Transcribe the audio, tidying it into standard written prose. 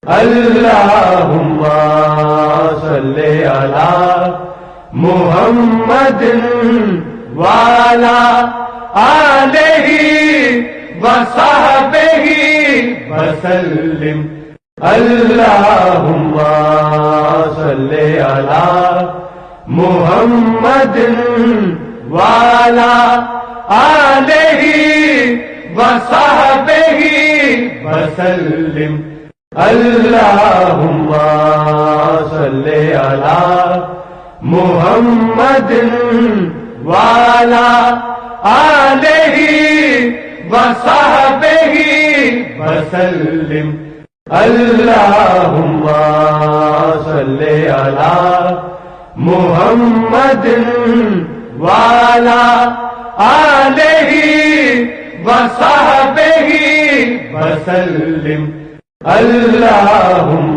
اللہم صلی علی محمد وعلی آلہ وصحبہ وسلم اللہم صلی علی محمد وعلی آلہ وصحبہ وسلم اللہم صلی علی محمد وعلی آلہ وصحبہ وسلم اللہم صلی علی محمد وعلی آلہ وصحبہ وسلم اللہم